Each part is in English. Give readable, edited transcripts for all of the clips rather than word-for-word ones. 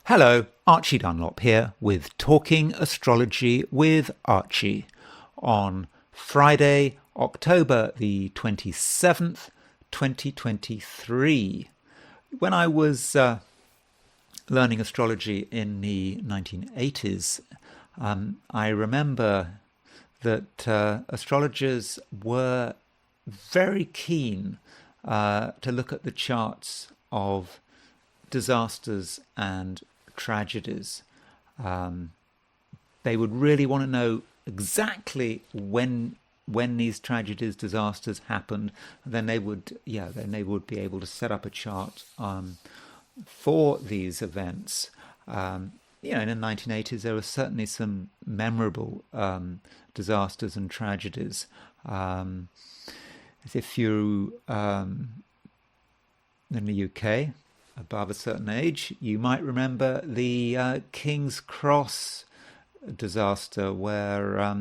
Hello, Archie Dunlop here with Talking Astrology with Archie on Friday, October the 27th, 2023. When I was learning astrology in the 1980s, I remember that astrologers were very keen to look at the charts of disasters and tragedies. They would really want to know exactly when these tragedies, disasters happened. Then they would be able to set up a chart for these events. In the 1980s, there were certainly some memorable disasters and tragedies. If you in the UK, above a certain age, you might remember the King's Cross disaster, where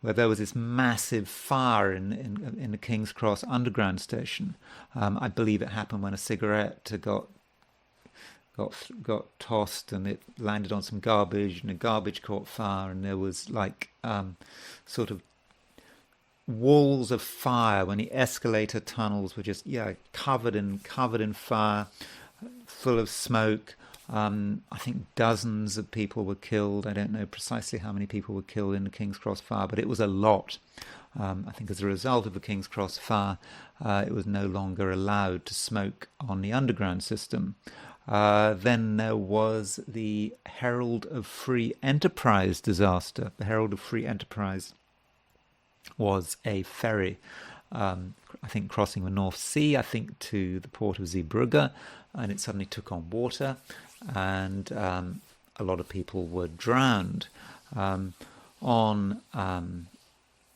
there was this massive fire in the King's Cross underground station. I believe it happened when a cigarette got tossed and it landed on some garbage, and the garbage caught fire, and there was sort of walls of fire when the escalator tunnels were just covered in fire, full of smoke. I think dozens of people were killed. I don't know precisely how many people were killed in the King's Cross fire, but it was a lot. I think as a result of the King's Cross fire, it was no longer allowed to smoke on the underground system. Then there was the Herald of Free Enterprise disaster. The Herald of Free Enterprise was a ferry, I think crossing the North Sea, I think to the port of Zeebrugge, and it suddenly took on water, and a lot of people were drowned. On a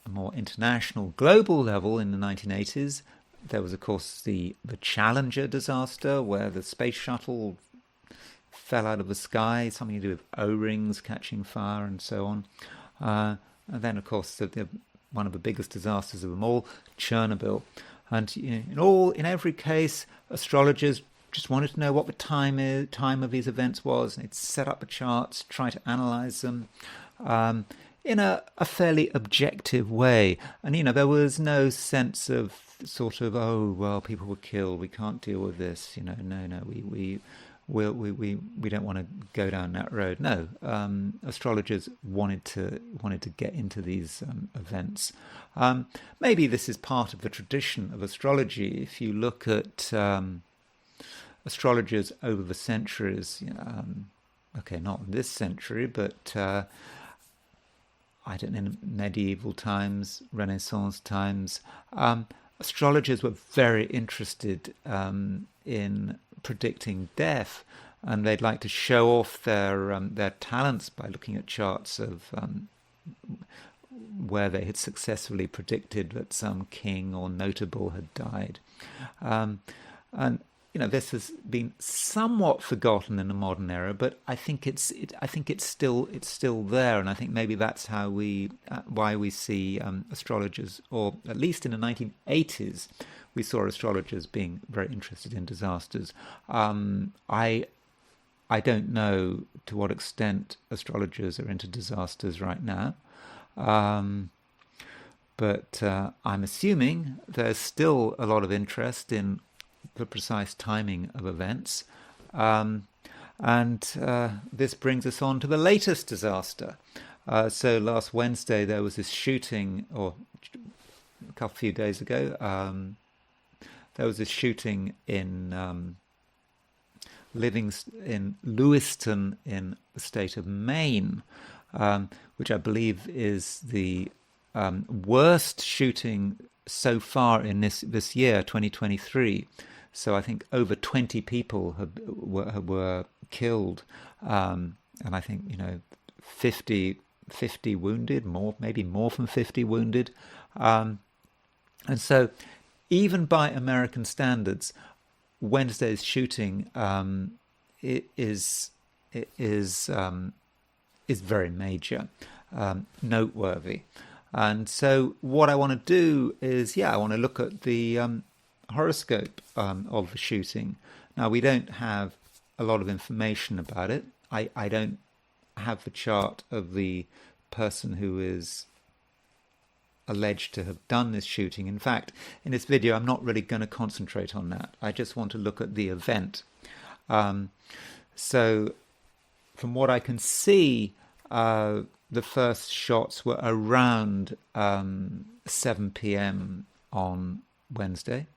more international, global level in the 1980s, there was, of course, the Challenger disaster, where the space shuttle fell out of the sky, something to do with O-rings catching fire and so on. And then, of course, one of the biggest disasters of them all, Chernobyl. And in every case, astrologers just wanted to know what the time of these events was. They'd set up the charts, try to analyze them in a fairly objective way. And there was no sense of sort of, oh well, people were killed, we can't deal with this. No, we don't want to go down that road. No, astrologers wanted to get into these events. Maybe this is part of the tradition of astrology. If you look at astrologers over the centuries, not in this century, but I don't know, in medieval times, Renaissance times, astrologers were very interested in predicting death, and they'd like to show off their talents by looking at charts of where they had successfully predicted that some king or notable had died. And this has been somewhat forgotten in the modern era, but I think it's still there, and I think maybe that's why we see astrologers, or at least in the 1980s, we saw astrologers being very interested in disasters. I don't know to what extent astrologers are into disasters right now, but I'm assuming there's still a lot of interest in the precise timing of events. And this brings us on to the latest disaster. So last Wednesday there was this shooting, or a few days ago, there was this shooting in Lewiston in the state of Maine, which I believe is the worst shooting so far in this year, 2023. So I think over 20 people were killed, and I think 50 wounded, maybe more than 50 wounded, and so even by American standards, Wednesday's shooting is very major, noteworthy. And so what I want to do is, I want to look at the horoscope of the shooting. Now, we don't have a lot of information about it. I don't have the chart of the person who is alleged to have done this shooting. In fact, in this video, I'm not really going to concentrate on that. I just want to look at the event. So from what I can see, the first shots were around 7 p.m. on Wednesday.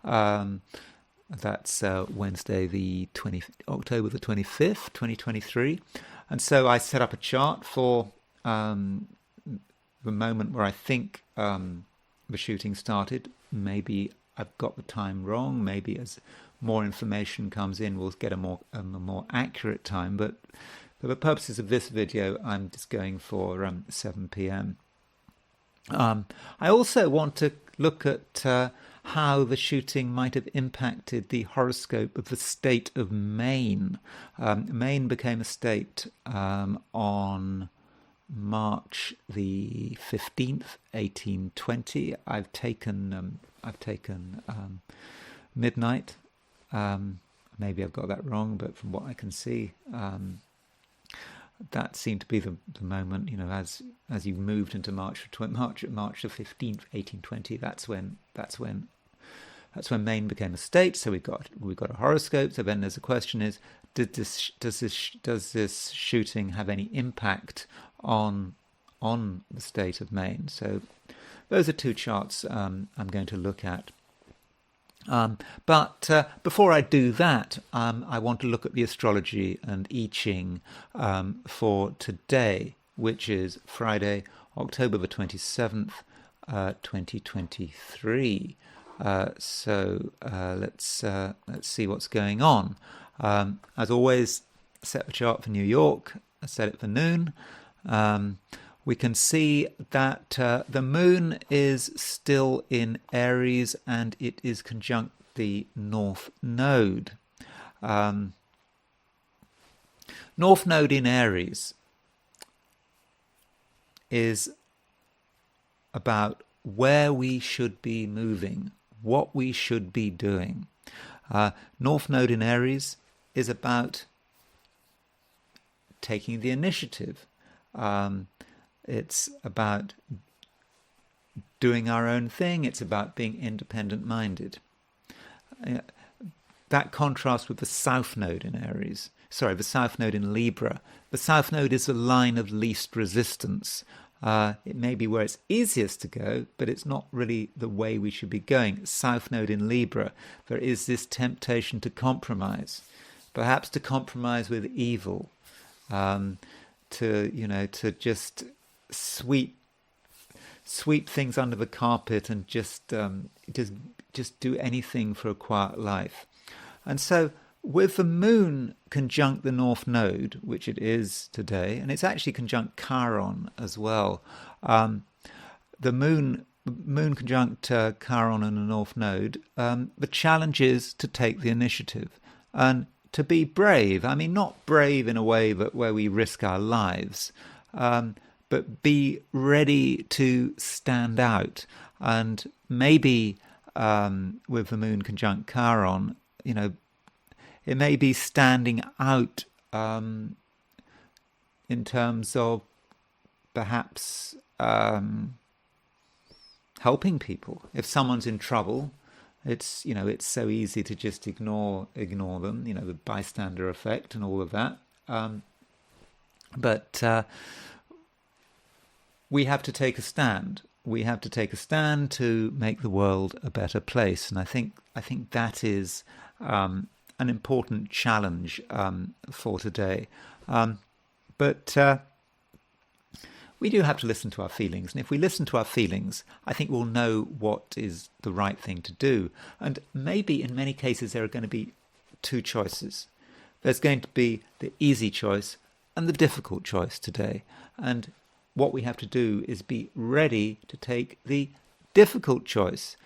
That's Wednesday, October the 25th, 2023. And so I set up a chart for the moment where I think the shooting started. Maybe I've got the time wrong. Maybe as more information comes in, we'll get a more accurate time. But for the purposes of this video, I'm just going for 7 p.m. I also want to look at how the shooting might have impacted the horoscope of the state of Maine. Maine became a state on March the 15th, 1820. I've taken midnight. Maybe I've got that wrong, but from what I can see, that seemed to be the moment. You know, as you moved into March the 15th, 1820. That's when Maine became a state. So we got a horoscope. So then there's a question: is does this shooting have any impact on the state of Maine? So those are two charts I'm going to look at. But before I do that, I want to look at the astrology and I Ching for today, which is Friday, October the 27th, 2023. So let's see what's going on. As always, set the chart for New York. I set it for noon. We can see that the moon is still in Aries and it is conjunct the North Node. North Node in Aries is about where we should be moving, what we should be doing. North Node in Aries is about taking the initiative. It's about doing our own thing. It's about being independent-minded. That contrasts with the South Node in Aries. Sorry, the South Node in Libra. The South Node is the line of least resistance. It may be where it's easiest to go, but it's not really the way we should be going. South Node in Libra, there is this temptation to compromise, perhaps to compromise with evil, to just sweep things under the carpet and just do anything for a quiet life. And so with the moon conjunct the North Node, which it is today, and it's actually conjunct Chiron as well. The moon conjunct Chiron and the North Node, the challenge is to take the initiative and to be brave. I mean, not brave in a way where we risk our lives, but be ready to stand out. And maybe with the moon conjunct Chiron, it may be standing out in terms of perhaps helping people. If someone's in trouble, it's so easy to just ignore them, the bystander effect and all of that. But we have to take a stand. We have to take a stand to make the world a better place, and I think that is an important challenge for today. But we do have to listen to our feelings, and if we listen to our feelings, I think we'll know what is the right thing to do. And maybe in many cases there are going to be two choices. There's going to be the easy choice and the difficult choice today. And what we have to do is be ready to take the difficult choice.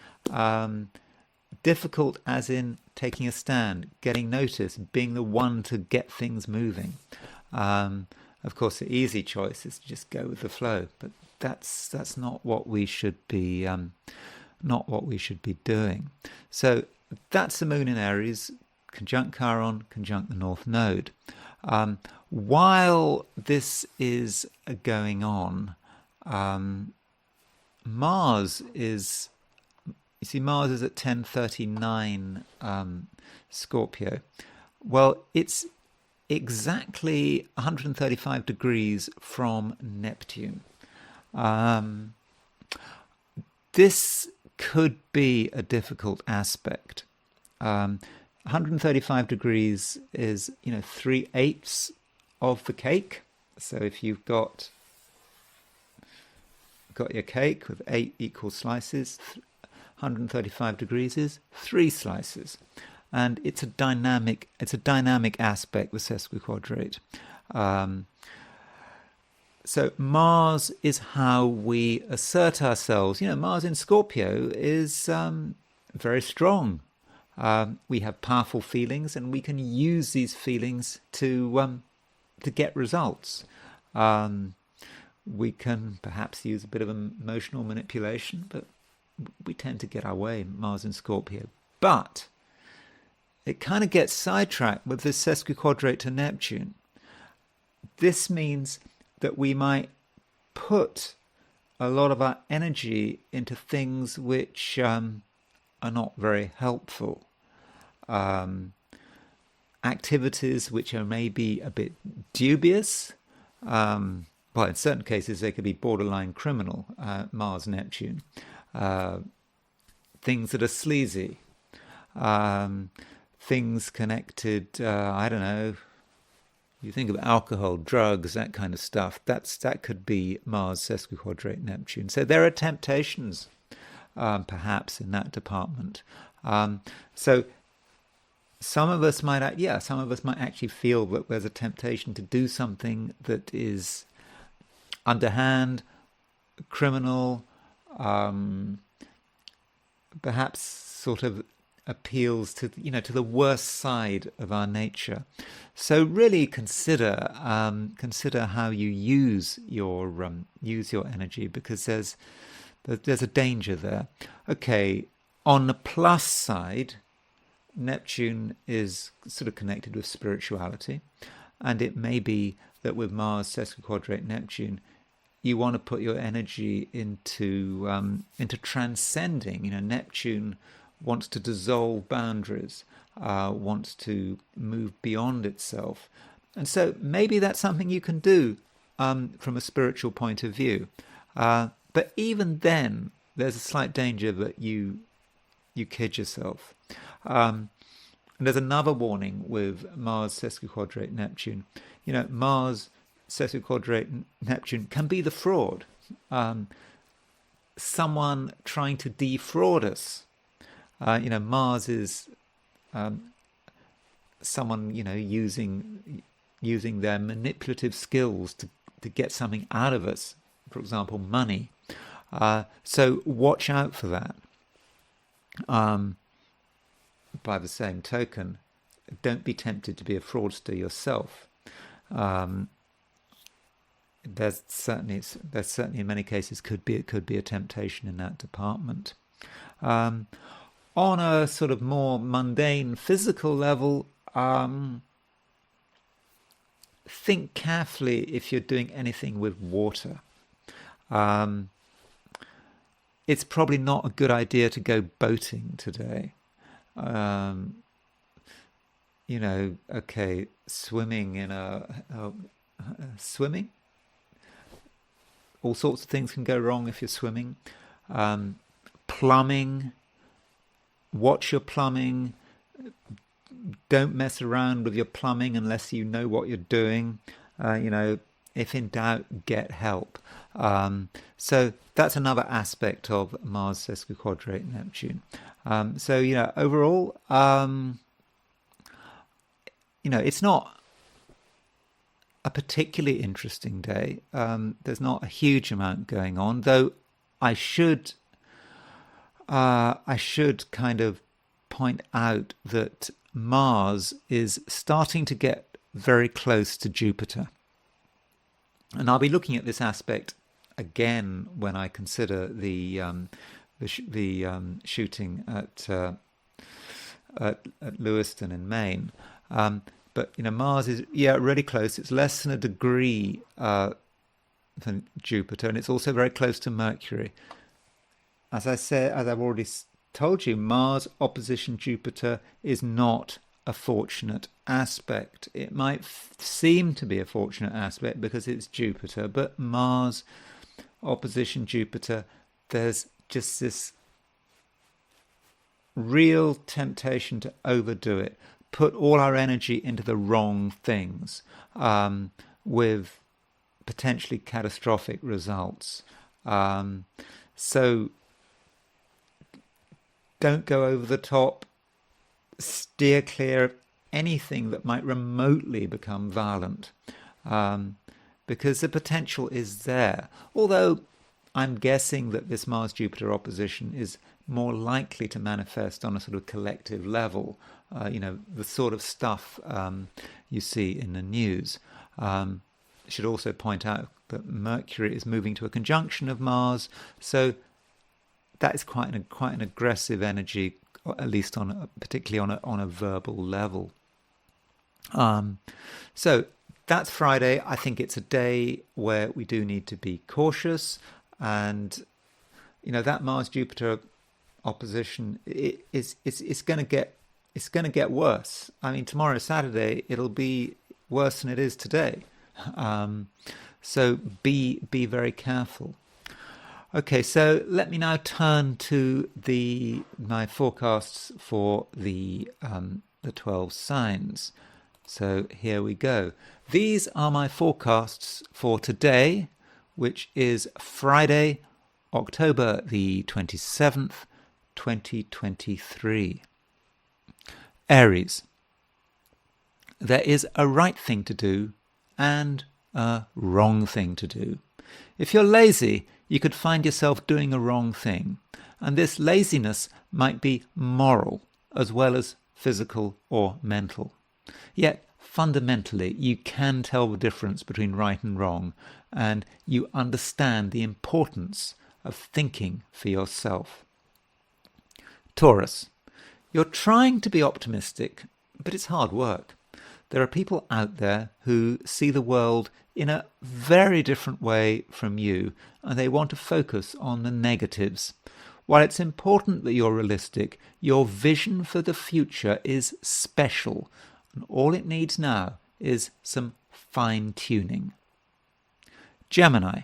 Difficult as in taking a stand, getting noticed, being the one to get things moving. Of course, the easy choice is to just go with the flow, but that's not what we should be doing. So that's the moon in Aries, conjunct Chiron, conjunct the North Node. While this is going on, Mars is, you see, Mars is at 1039 Scorpio. Well, it's exactly 135 degrees from Neptune. This could be a difficult aspect. 135 degrees is, 3/8 of the cake. So if you've got your cake with 8 equal slices, 135 degrees is 3 slices. And it's a dynamic aspect with sesquiquadrate. So Mars is how we assert ourselves. Mars in Scorpio is very strong. We have powerful feelings, and we can use these feelings to get results. We can perhaps use a bit of emotional manipulation, but we tend to get our way, Mars in Scorpio. But it kind of gets sidetracked with this sesquiquadrate to Neptune. This means that we might put a lot of our energy into things which are not very helpful. Activities which are maybe a bit dubious. Well, in certain cases, they could be borderline criminal, Mars, Neptune. Things that are sleazy. Things connected, I don't know, you think of alcohol, drugs, that kind of stuff. That could be Mars sesquiquadrate Neptune. So there are temptations, perhaps, in that department. So some of us might actually feel that there's a temptation to do something that is underhand, criminal, perhaps sort of appeals to the worst side of our nature. So really consider how you use your energy, because there's a danger there. Okay, on the plus side, Neptune is sort of connected with spirituality, and it may be that with Mars sesquiquadrate Neptune, you want to put your energy into transcending. Neptune wants to dissolve boundaries, wants to move beyond itself. And so maybe that's something you can do from a spiritual point of view. But even then, there's a slight danger that you kid yourself. And there's another warning with Mars sesquiquadrate Neptune. Mars sesquiquadrate Neptune can be the fraud. Someone trying to defraud us. Mars is someone using their manipulative skills to get something out of us. For example, money. So watch out for that. By the same token, don't be tempted to be a fraudster yourself. There's certainly in many cases could be a temptation in that department. On a sort of more mundane physical level, think carefully if you're doing anything with water. It's probably not a good idea to go boating today. Swimming swimming. All sorts of things can go wrong if you're swimming. Plumbing. Watch your plumbing. Don't mess around with your plumbing unless you know what you're doing. If in doubt, get help. So that's another aspect of Mars sesquiquadrate Neptune. Overall, it's not a particularly interesting day. There's not a huge amount going on, though I should kind of point out that Mars is starting to get very close to Jupiter. And I'll be looking at this aspect again when I consider the shooting at at Lewiston in Maine. But Mars is really close. It's less than a degree than Jupiter, and it's also very close to Mercury. As I've already told you, Mars opposition Jupiter is not a fortunate aspect. It might seem to be a fortunate aspect because it's Jupiter, but Mars opposition Jupiter, there's just this real temptation to overdo it, put all our energy into the wrong things, with potentially catastrophic results. So don't go over the top. Steer clear of anything that might remotely become violent, because the potential is there. Although I'm guessing that this Mars-Jupiter opposition is more likely to manifest on a sort of collective level, the sort of stuff you see in the news. I should also point out that Mercury is moving to a conjunction of Mars, so that is quite an aggressive energy, at least particularly on a verbal level. So that's Friday. I think it's a day where we do need to be cautious, and that Mars-Jupiter opposition it's going to get worse. I mean, tomorrow, Saturday, it'll be worse than it is today. So be very careful. Okay, so let me now turn to my forecasts for the 12 signs. So here we go. These are my forecasts for today, which is Friday, October the 27th, 2023. Aries. There is a right thing to do and a wrong thing to do. If you're lazy, you could find yourself doing a wrong thing, and this laziness might be moral as well as physical or mental. Yet, fundamentally, you can tell the difference between right and wrong, and you understand the importance of thinking for yourself. Taurus. You're trying to be optimistic, but it's hard work. There are people out there who see the world in a very different way from you, and they want to focus on the negatives. While it's important that you're realistic, your vision for the future is special, and all it needs now is some fine-tuning. Gemini.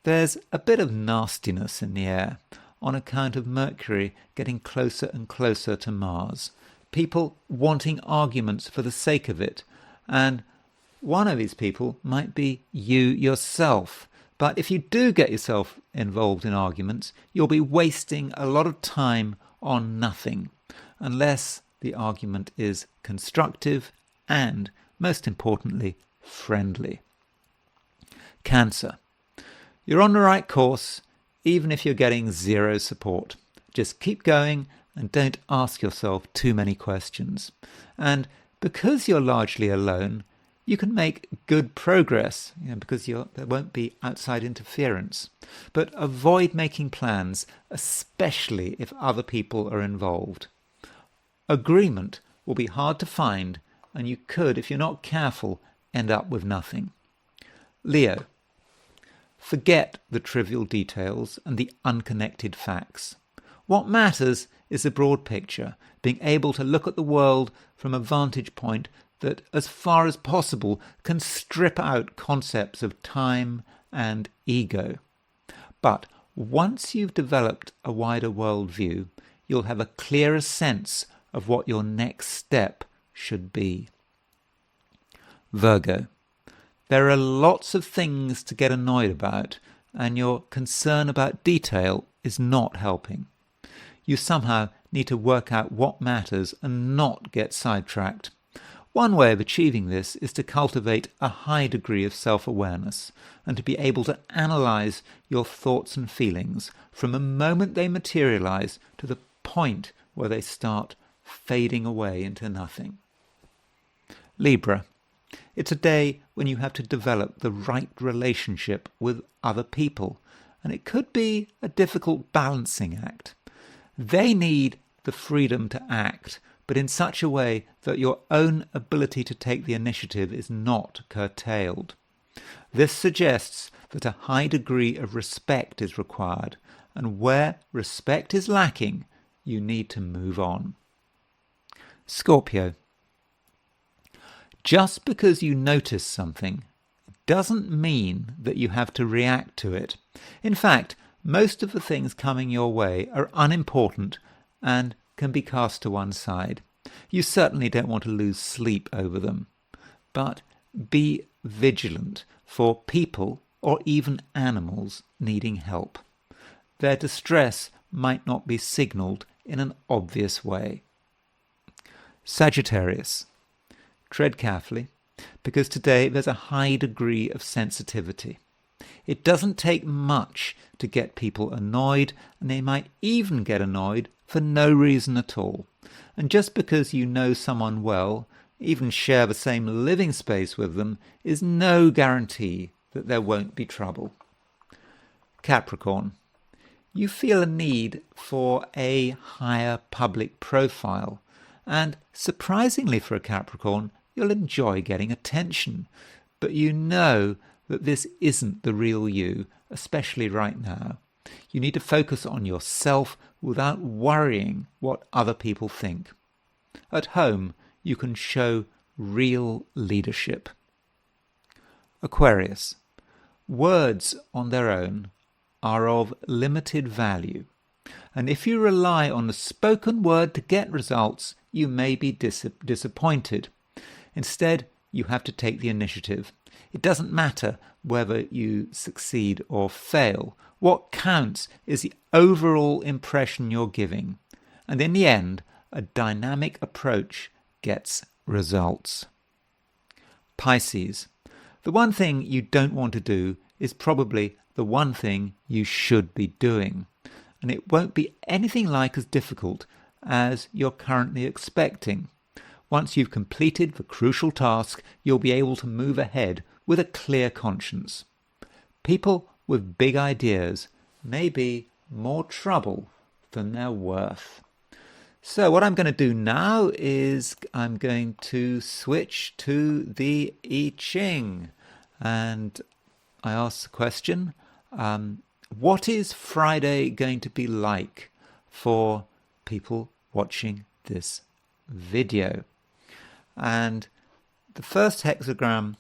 There's a bit of nastiness in the air on account of Mercury getting closer and closer to Mars. People wanting arguments for the sake of it, and one of these people might be you yourself. But if you do get yourself involved in arguments, you'll be wasting a lot of time on nothing, unless the argument is constructive and, most importantly, friendly. Cancer. You're on the right course, even if you're getting zero support. Just keep going and don't ask yourself too many questions. And because you're largely alone, you can make good progress, because there won't be outside interference. But avoid making plans, especially if other people are involved. Agreement will be hard to find, and you could, if you're not careful, end up with nothing. Leo. Forget the trivial details and the unconnected facts. What matters is the broad picture, being able to look at the world from a vantage point that, as far as possible, can strip out concepts of time and ego. But once you've developed a wider worldview, you'll have a clearer sense of what your next step should be. Virgo. There are lots of things to get annoyed about, and your concern about detail is not helping. You somehow need to work out what matters and not get sidetracked. One way of achieving this is to cultivate a high degree of self-awareness and to be able to analyze your thoughts and feelings from the moment they materialize to the point where they start fading away into nothing. Libra. It's a day when you have to develop the right relationship with other people, and it could be a difficult balancing act. They need the freedom to act, but in such a way that your own ability to take the initiative is not curtailed. This suggests that a high degree of respect is required, and where respect is lacking, you need to move on. Scorpio. Just because you notice something doesn't mean that you have to react to it. In fact, most of the things coming your way are unimportant and can be cast to one side. You certainly don't want to lose sleep over them. But be vigilant for people or even animals needing help. Their distress might not be signalled in an obvious way. Sagittarius. Tread carefully, because today there's a high degree of sensitivity. It doesn't take much to get people annoyed, and they might even get annoyed for no reason at all. And just because you know someone well, even share the same living space with them, is no guarantee that there won't be trouble. Capricorn. You feel a need for a higher public profile, and surprisingly for a Capricorn, you'll enjoy getting attention, but you know that this isn't the real you, especially right now. You need to focus on yourself without worrying what other people think. At home, you can show real leadership. Aquarius. Words on their own are of limited value, and if you rely on the spoken word to get results, you may be disappointed. Instead, you have to take the initiative. It doesn't matter whether you succeed or fail. What counts is the overall impression you're giving. And in the end, a dynamic approach gets results. Pisces. The one thing you don't want to do is probably the one thing you should be doing. And it won't be anything like as difficult as you're currently expecting. Once you've completed the crucial task, you'll be able to move ahead with a clear conscience. People with big ideas may be more trouble than they're worth. So what I'm going to do now is I'm going to switch to the I Ching. And I ask the question, what is Friday going to be like for people watching this video? And the first hexagram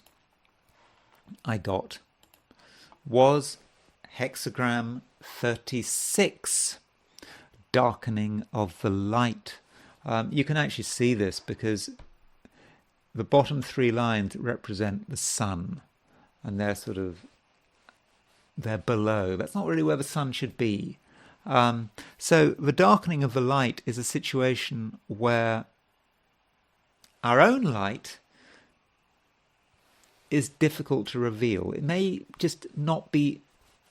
I got was hexagram 36, darkening of the light. You can actually see this because the bottom three lines represent the sun, and they're below. That's not really where the sun should be. So the darkening of the light is a situation where our own light is difficult to reveal. It may just not be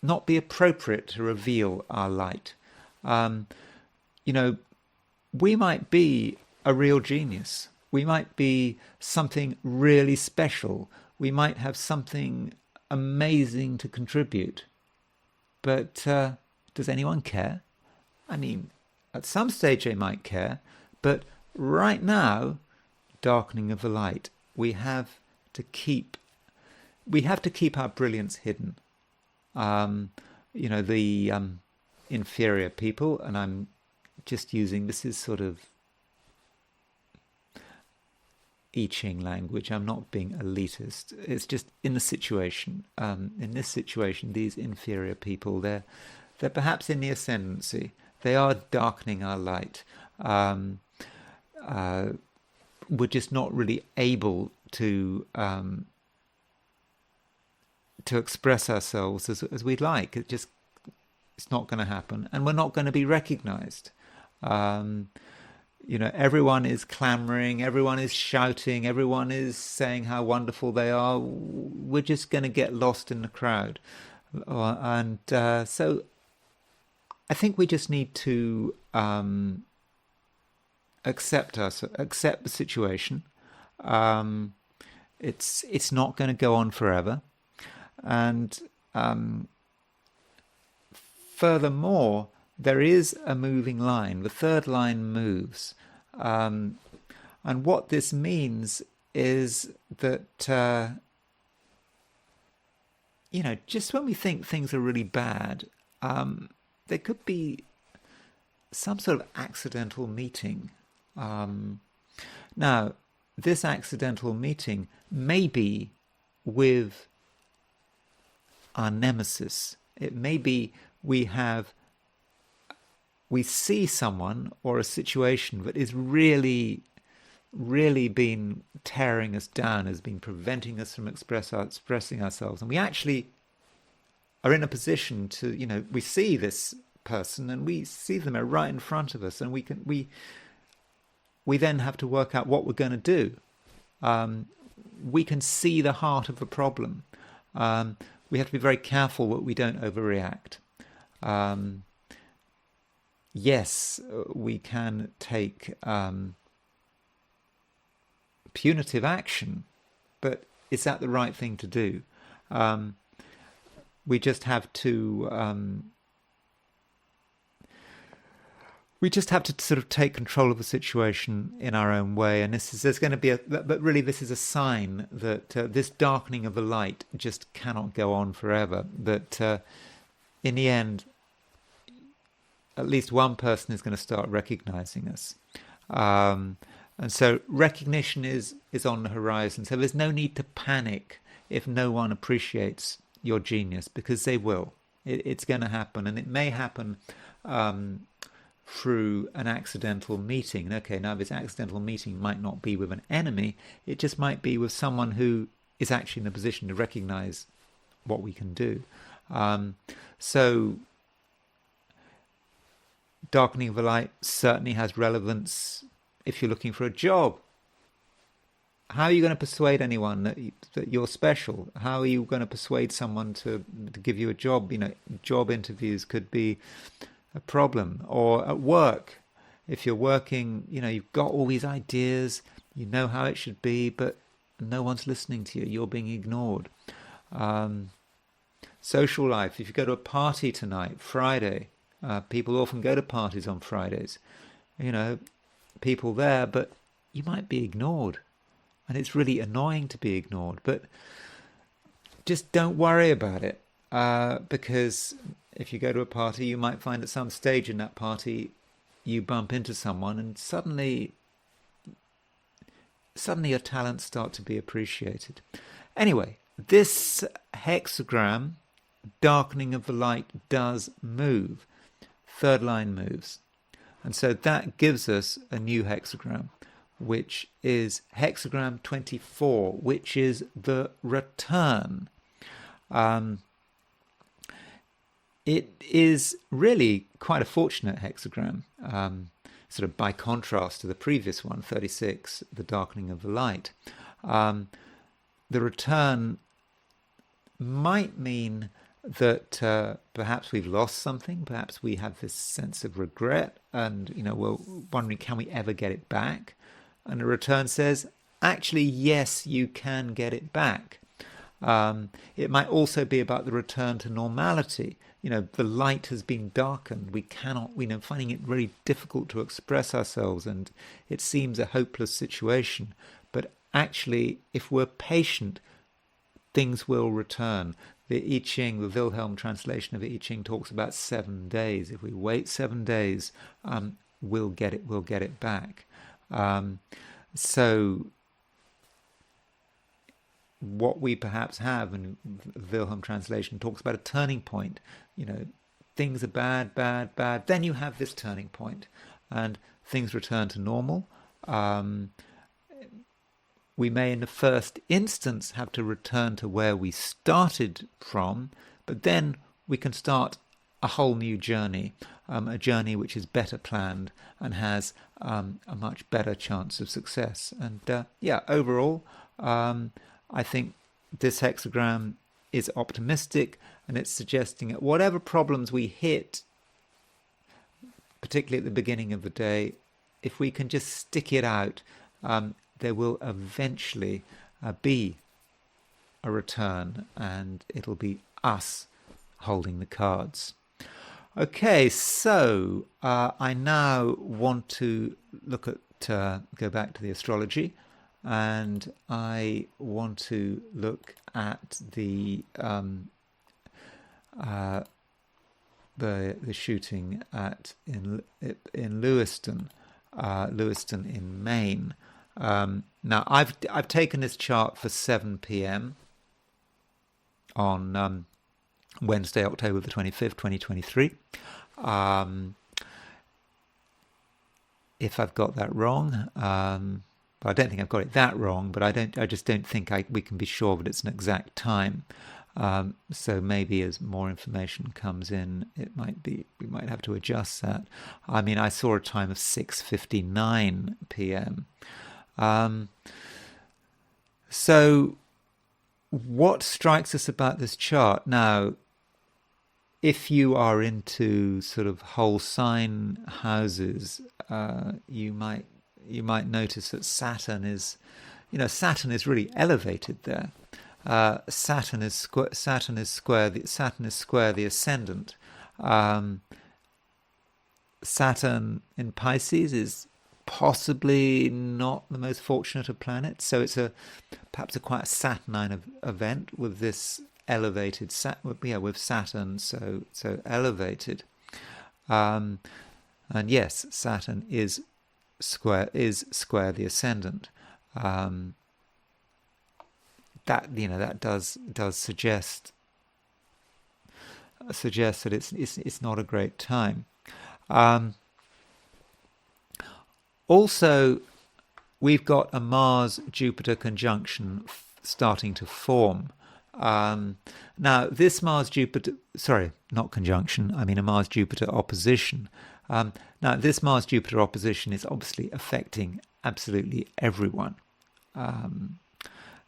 appropriate to reveal our light. We might be a real genius. We might be something really special. We might have something amazing to contribute. But does anyone care? I mean, at some stage they might care, but right now, darkening of the light, we have to keep our brilliance hidden. The inferior people, and I'm just using, this is sort of I Ching language. I'm not being elitist. It's just in the situation. In this situation, these inferior people, they're perhaps in the ascendancy. They are darkening our light. We're just not really able to express ourselves as we'd like. It's not going to happen, and we're not going to be recognized. Everyone is clamoring, everyone is shouting, everyone is saying how wonderful they are. We're just going to get lost in the crowd. So I think we just need to accept the situation. It's not going to go on forever. And furthermore, there is a moving line. The third line moves. And what this means is that, just when we think things are really bad, there could be some sort of accidental meeting. Now, this accidental meeting may be with our nemesis. It may be we see someone or a situation that is really, really been tearing us down, has been preventing us from expressing ourselves. And we actually are in a position to, we see this person and we see them right in front of us, and we then have to work out what we're going to do. We can see the heart of the problem. We have to be very careful that we don't overreact. Yes, we can take punitive action, but is that the right thing to do? We just have to sort of take control of the situation in our own way. And there's going to be but really this is a sign that this darkening of the light just cannot go on forever. That in the end, at least one person is going to start recognizing us. And so recognition is on the horizon. So there's no need to panic if no one appreciates your genius, because they will. It's going to happen, and it may happen through an accidental meeting. Okay, now this accidental meeting might not be with an enemy. It just might be with someone who is actually in a position to recognize what we can do. So darkening of the light certainly has relevance if you're looking for a job. How are you going to persuade anyone that you're special? How are you going to persuade someone to give you a job? Job interviews could be a problem. Or at work, if you're working, you've got all these ideas, you know how it should be, but no one's listening to you. You're being ignored. Social life, if you go to a party tonight, Friday, people often go to parties on Fridays. People there, but you might be ignored. And it's really annoying to be ignored. But just don't worry about it. Because if you go to a party, you might find at some stage in that party, you bump into someone and suddenly your talents start to be appreciated. Anyway, this hexagram, darkening of the light, does move. Third line moves. And so that gives us a new hexagram, which is hexagram 24, which is the return. It is really quite a fortunate hexagram, sort of by contrast to the previous one, 36, the darkening of the light. The return might mean that perhaps we've lost something, perhaps we have this sense of regret, and we're wondering, can we ever get it back? And the return says, actually, yes, you can get it back. It might also be about the return to normality. The light has been darkened. We cannot, finding it really difficult to express ourselves, and it seems a hopeless situation. But actually, if we're patient, things will return. The I Ching, the Wilhelm translation of the I Ching, talks about 7 days. If we wait 7 days, we'll get it back. So what we perhaps have, and Wilhelm translation talks about a turning point. Things are bad, then you have this turning point and things return to normal. We may in the first instance have to return to where we started from, but then we can start a whole new journey, a journey which is better planned and has a much better chance of success. And overall, I think this hexagram is optimistic, and it's suggesting that whatever problems we hit, particularly at the beginning of the day, if we can just stick it out, there will eventually be a return, and it'll be us holding the cards. Okay, so I now want to look at the astrology, and I want to look at the shooting in Lewiston, Lewiston in Maine. Now I've taken this chart for 7 p.m. on Wednesday, October the 25th, 2023. If I've got that wrong, but I don't think I've got it that wrong. But I just don't think we can be sure that it's an exact time. So maybe as more information comes in, we might have to adjust that. I mean, I saw a time of 6:59 p.m. So what strikes us about this chart now? If you are into sort of whole sign houses, you might notice that Saturn is really elevated there. Saturn is square the ascendant. Saturn in Pisces is possibly not the most fortunate of planets, so it's perhaps quite a Saturnine event with this elevated with Saturn so elevated, and yes, Saturn is square the ascendant. That does suggest that it's not a great time. Also, we've got a Mars-Jupiter conjunction starting to form. Now, this Mars-Jupiter, sorry, not conjunction, I mean a Mars-Jupiter opposition. Now, this Mars-Jupiter opposition is obviously affecting absolutely everyone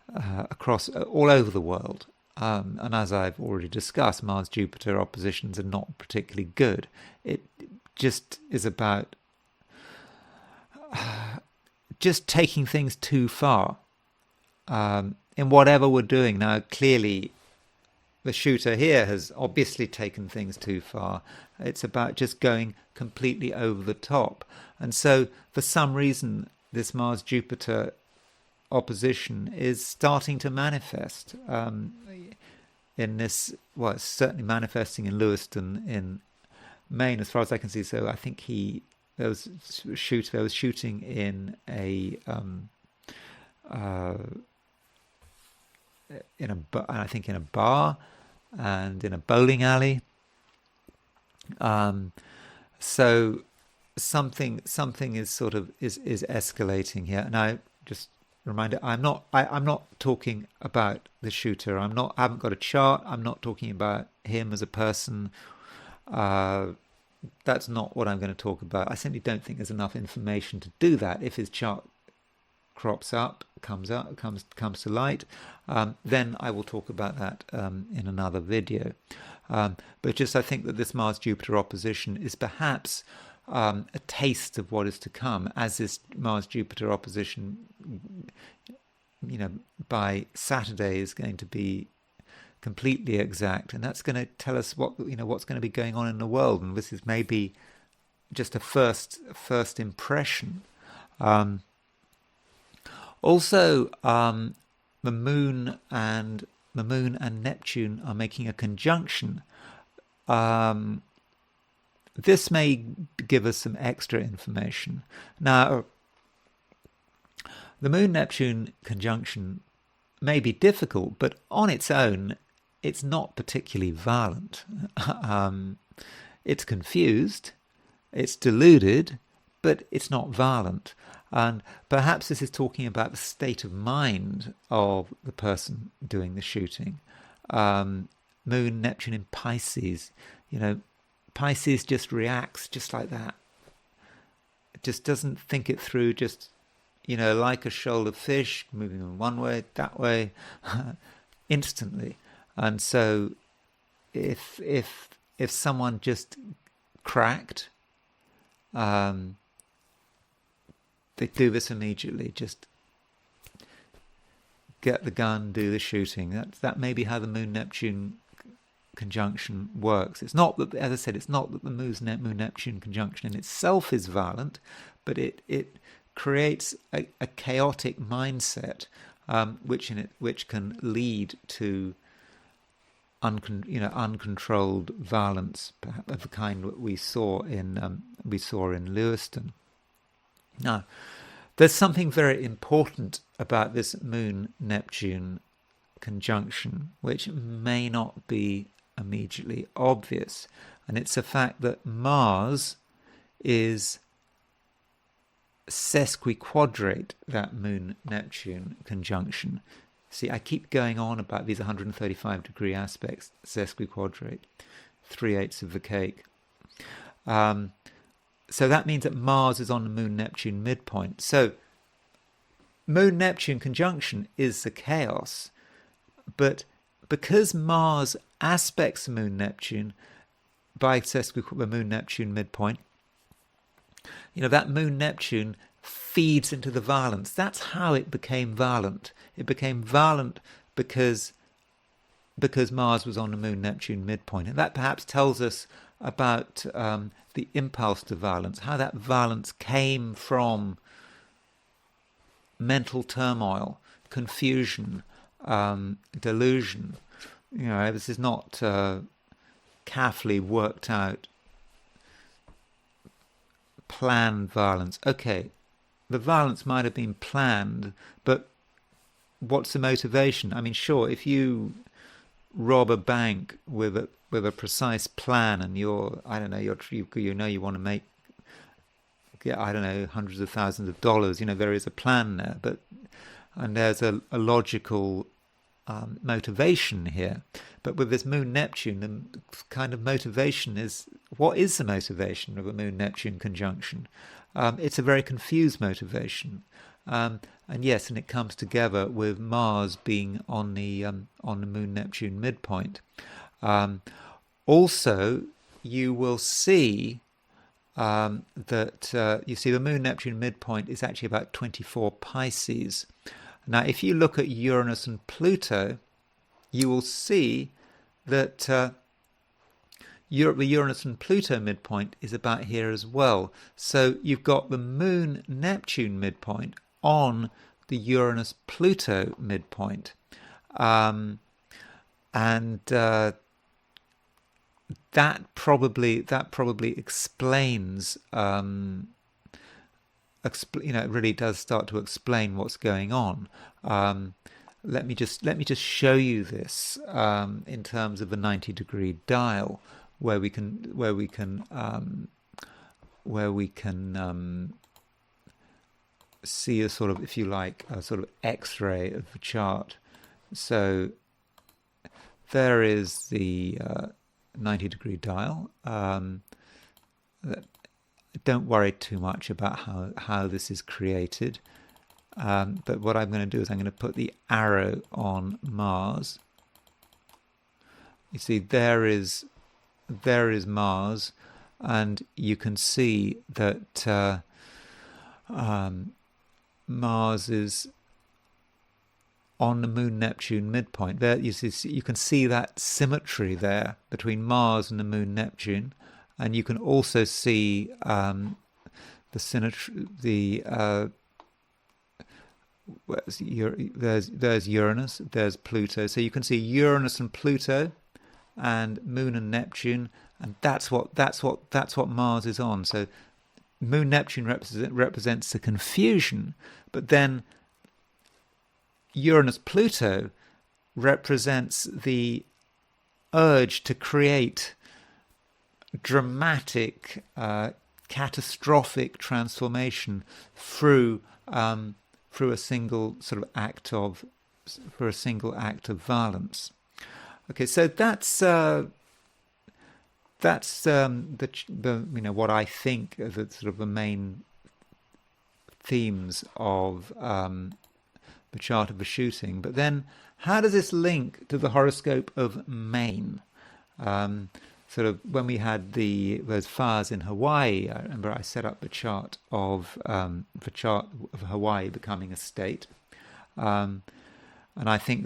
across all over the world. And as I've already discussed, Mars-Jupiter oppositions are not particularly good. It just is about just taking things too far. In whatever we're doing now, clearly the shooter here has obviously taken things too far. It's about just going completely over the top. And so for some reason, this Mars-Jupiter opposition is starting to manifest in this, well, it's certainly manifesting in Lewiston in Maine, as far as I can see. So I think there was shooting in a I think in a bar and in a bowling alley. So something is sort of is escalating here. And I just reminder, I'm not talking about the shooter. I haven't got a chart. I'm not talking about him as a person. That's not what I'm going to talk about. I simply don't think there's enough information to do that. If his chart comes to light, then I will talk about that in another video. But just I think that this Mars-Jupiter opposition is perhaps a taste of what is to come, as this Mars-Jupiter opposition, by Saturday is going to be completely exact, and that's going to tell us what's going to be going on in the world. And this is maybe just a first impression. Also, the moon and Neptune are making a conjunction. This may give us some extra information. Now, the Moon-Neptune conjunction may be difficult, but on its own, it's not particularly violent. It's confused, it's deluded, but it's not violent. And perhaps this is talking about the state of mind of the person doing the shooting. Moon, Neptune in Pisces, Pisces just reacts just like that. It just doesn't think it through, just, like a shoal of fish, moving in one way, that way, instantly. And so if someone just cracked, they do this immediately, just get the gun, do the shooting. That may be how the Moon-Neptune conjunction works. It's not that, as I said, it's not that the Moon-Neptune conjunction in itself is violent, but it creates a chaotic mindset, which can lead to uncontrolled violence, perhaps of the kind that we saw in Lewiston. Now, there's something very important about this Moon-Neptune conjunction, which may not be immediately obvious, and it's the fact that Mars is sesquiquadrate that Moon-Neptune conjunction. See, I keep going on about these 135-degree aspects, sesquiquadrate, 3/8 of the cake. So that means that Mars is on the Moon-Neptune midpoint. So Moon-Neptune conjunction is the chaos, but because Mars aspects Moon-Neptune by the Moon-Neptune midpoint, that Moon-Neptune feeds into the violence. That's how it became violent. It became violent because Mars was on the Moon-Neptune midpoint. And that perhaps tells us about the impulse to violence, how that violence came from mental turmoil, confusion, delusion. This is not carefully worked out, planned violence. Okay, the violence might have been planned, but what's the motivation? I mean, sure, if you rob a bank with a precise plan, and you want to make, hundreds of thousands of dollars, there is a plan there, and there's a logical motivation here. But with this Moon-Neptune, the kind of motivation is, what is the motivation of a Moon-Neptune conjunction? It's a very confused motivation. And it comes together with Mars being on the Moon-Neptune midpoint. Also, you will see that the Moon-Neptune midpoint is actually about 24 Pisces. Now, if you look at Uranus and Pluto, you will see that the Uranus and Pluto midpoint is about here as well. So you've got the Moon-Neptune midpoint on the Uranus-Pluto midpoint. And that probably explains, it really does start to explain what's going on. Let me just show you this in terms of the 90-degree dial, where we can see a sort of, if you like, a sort of X-ray of the chart. So there is the 90-degree dial. Don't worry too much about how this is created. But what I'm going to do is I'm going to put the arrow on Mars. You see, there is Mars, and you can see that Mars is on the Moon-Neptune midpoint. There, you can see that symmetry there between Mars and the Moon-Neptune, and you can also see the symmetry. There's Uranus, there's Pluto. So you can see Uranus and Pluto, and Moon and Neptune, and that's what Mars is on. So Moon-Neptune represents the confusion, but then Uranus-Pluto represents the urge to create dramatic, catastrophic transformation through a single sort of act of violence. Okay, so that's the what I think are the sort of the main themes of the chart of the shooting. But then, how does this link to the horoscope of Maine? Sort of when we had those fires in Hawaii, I remember I set up the chart of Hawaii becoming a state, and I think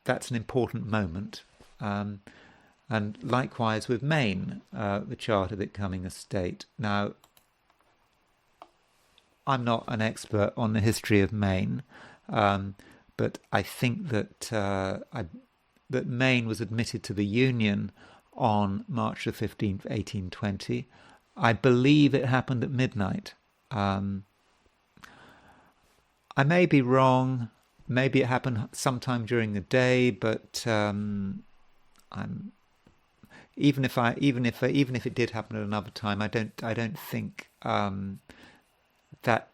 that's an important moment. And likewise with Maine, the chart of it becoming a state. Now, I'm not an expert on the history of Maine, but I think that that Maine was admitted to the Union on March the 15th, 1820. I believe it happened at midnight. I may be wrong. Maybe it happened sometime during the day, but I'm even if it did happen at another time, I don't think that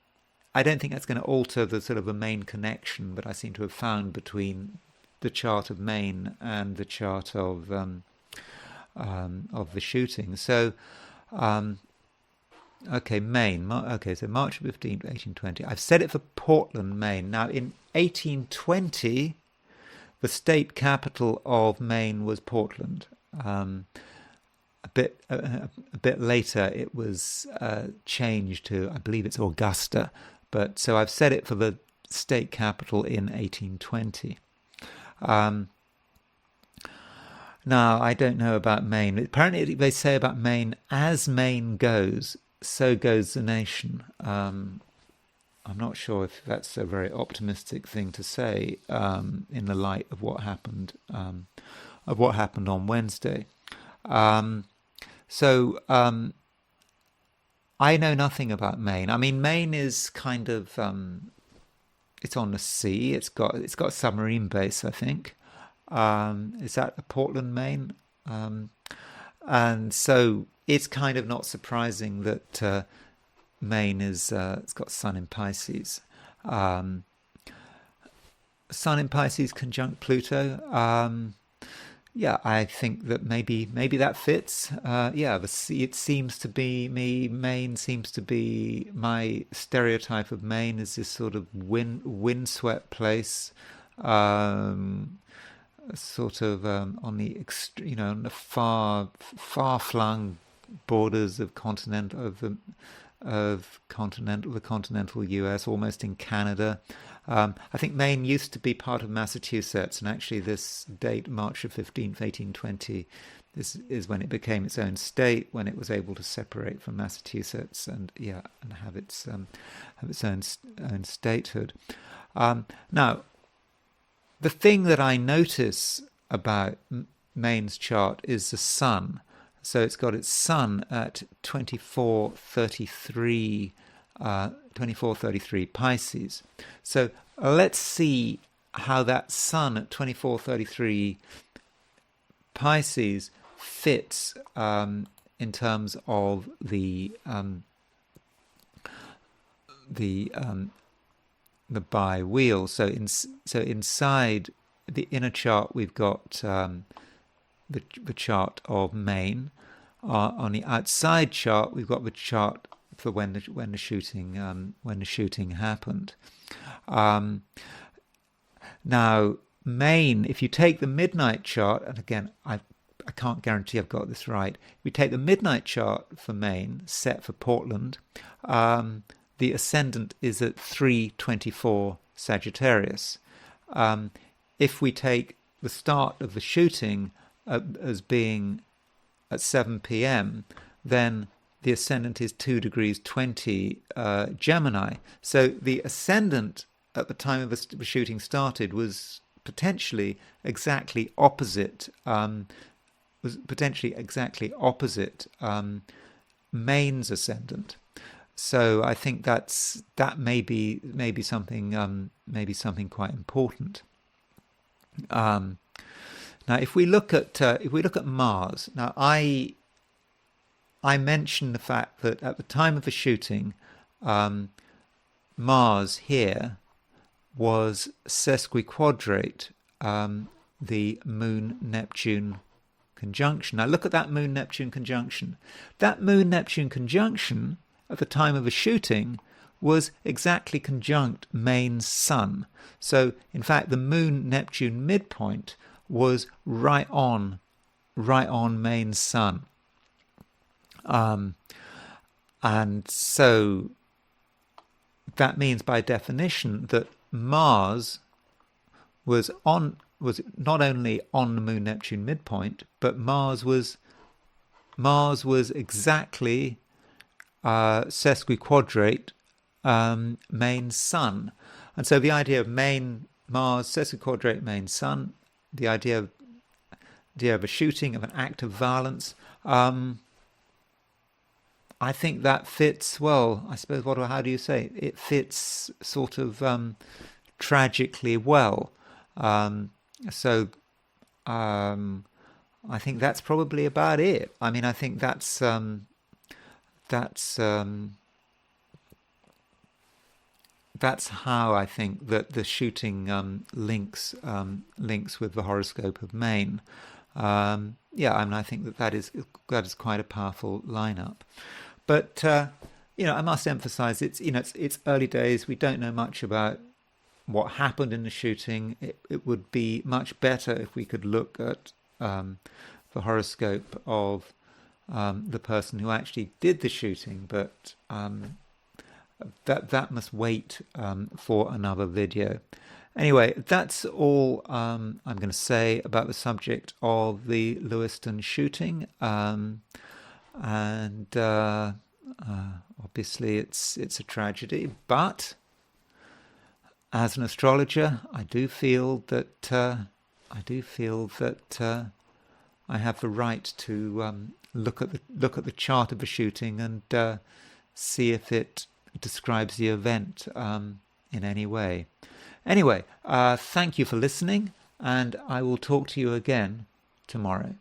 I don't think that's going to alter the sort of a main connection that I seem to have found between the chart of Maine and the chart of the shooting. So, okay, Maine. Okay, so March 15th, 1820. I've set it for Portland, Maine. Now, in 1820, the state capital of Maine was Portland. A bit later, it was changed to, I believe it's Augusta. But so I've set it for the state capital in 1820. Now, I don't know about Maine. Apparently, they say about Maine, as Maine goes, so goes the nation. I'm not sure if that's a very optimistic thing to say in the light of what happened on Wednesday. I know nothing about Maine. I mean, Maine is kind of it's on the sea. It's got a submarine base, I think. Is that Portland, Maine? And so it's kind of not surprising that Maine is it's got Sun in Pisces. Sun in Pisces conjunct Pluto. Yeah, I think that maybe that fits. It seems to be me. Maine seems to be my stereotype of Maine is this sort of windswept place, sort of on the on the far flung borders of the continental US, almost in Canada. I think Maine used to be part of Massachusetts, and actually this date, March 15th, 1820, this is when it became its own state, when it was able to separate from Massachusetts and have its own statehood. Now, the thing that I notice about Maine's chart is the sun. So it's got its sun at 2433 Pisces. So let's see how that sun at 2433 Pisces fits in terms of the bi-wheel. So inside the inner chart, we've got the chart of Maine. On the outside chart, we've got the chart for when the shooting happened. Now, Maine, if you take the midnight chart, and again, I can't guarantee I've got this right. If we take the midnight chart for Maine, set for Portland, the ascendant is at 324 Sagittarius. If we take the start of the shooting as being at 7 p.m., then the ascendant is 2 degrees 20 Gemini. So the ascendant at the time of the shooting started was potentially exactly opposite. Maine's ascendant. So I think that may be something quite important. Now, if we look at Mars, now I mentioned the fact that at the time of the shooting, Mars here was sesquiquadrate the Moon-Neptune conjunction. Now look at that Moon-Neptune conjunction. That Moon-Neptune conjunction at the time of the shooting was exactly conjunct Maine's Sun. So in fact, the Moon-Neptune midpoint was right on Maine's Sun. And so that means by definition that Mars was not only on the Moon-Neptune midpoint, but Mars was exactly sesquiquadrate main sun. And so the idea of main Mars, sesquiquadrate main sun, the idea of a shooting, of an act of violence, I think that fits well. I suppose, how do you say? It fits sort of tragically well. So I think that's probably about it. I mean, I think that's how I think that the shooting links with the horoscope of Maine. Yeah, I mean, I think that is quite a powerful lineup. But I must emphasize it's early days. We don't know much about what happened in the shooting. It would be much better if we could look at the horoscope of the person who actually did the shooting, but that must wait for another video. Anyway, that's all I'm going to say about the subject of the Lewiston shooting, and obviously it's a tragedy. But as an astrologer, I do feel that I have the right to look at the chart of the shooting and see if it describes the event in any way. Anyway, thank you for listening, and I will talk to you again tomorrow.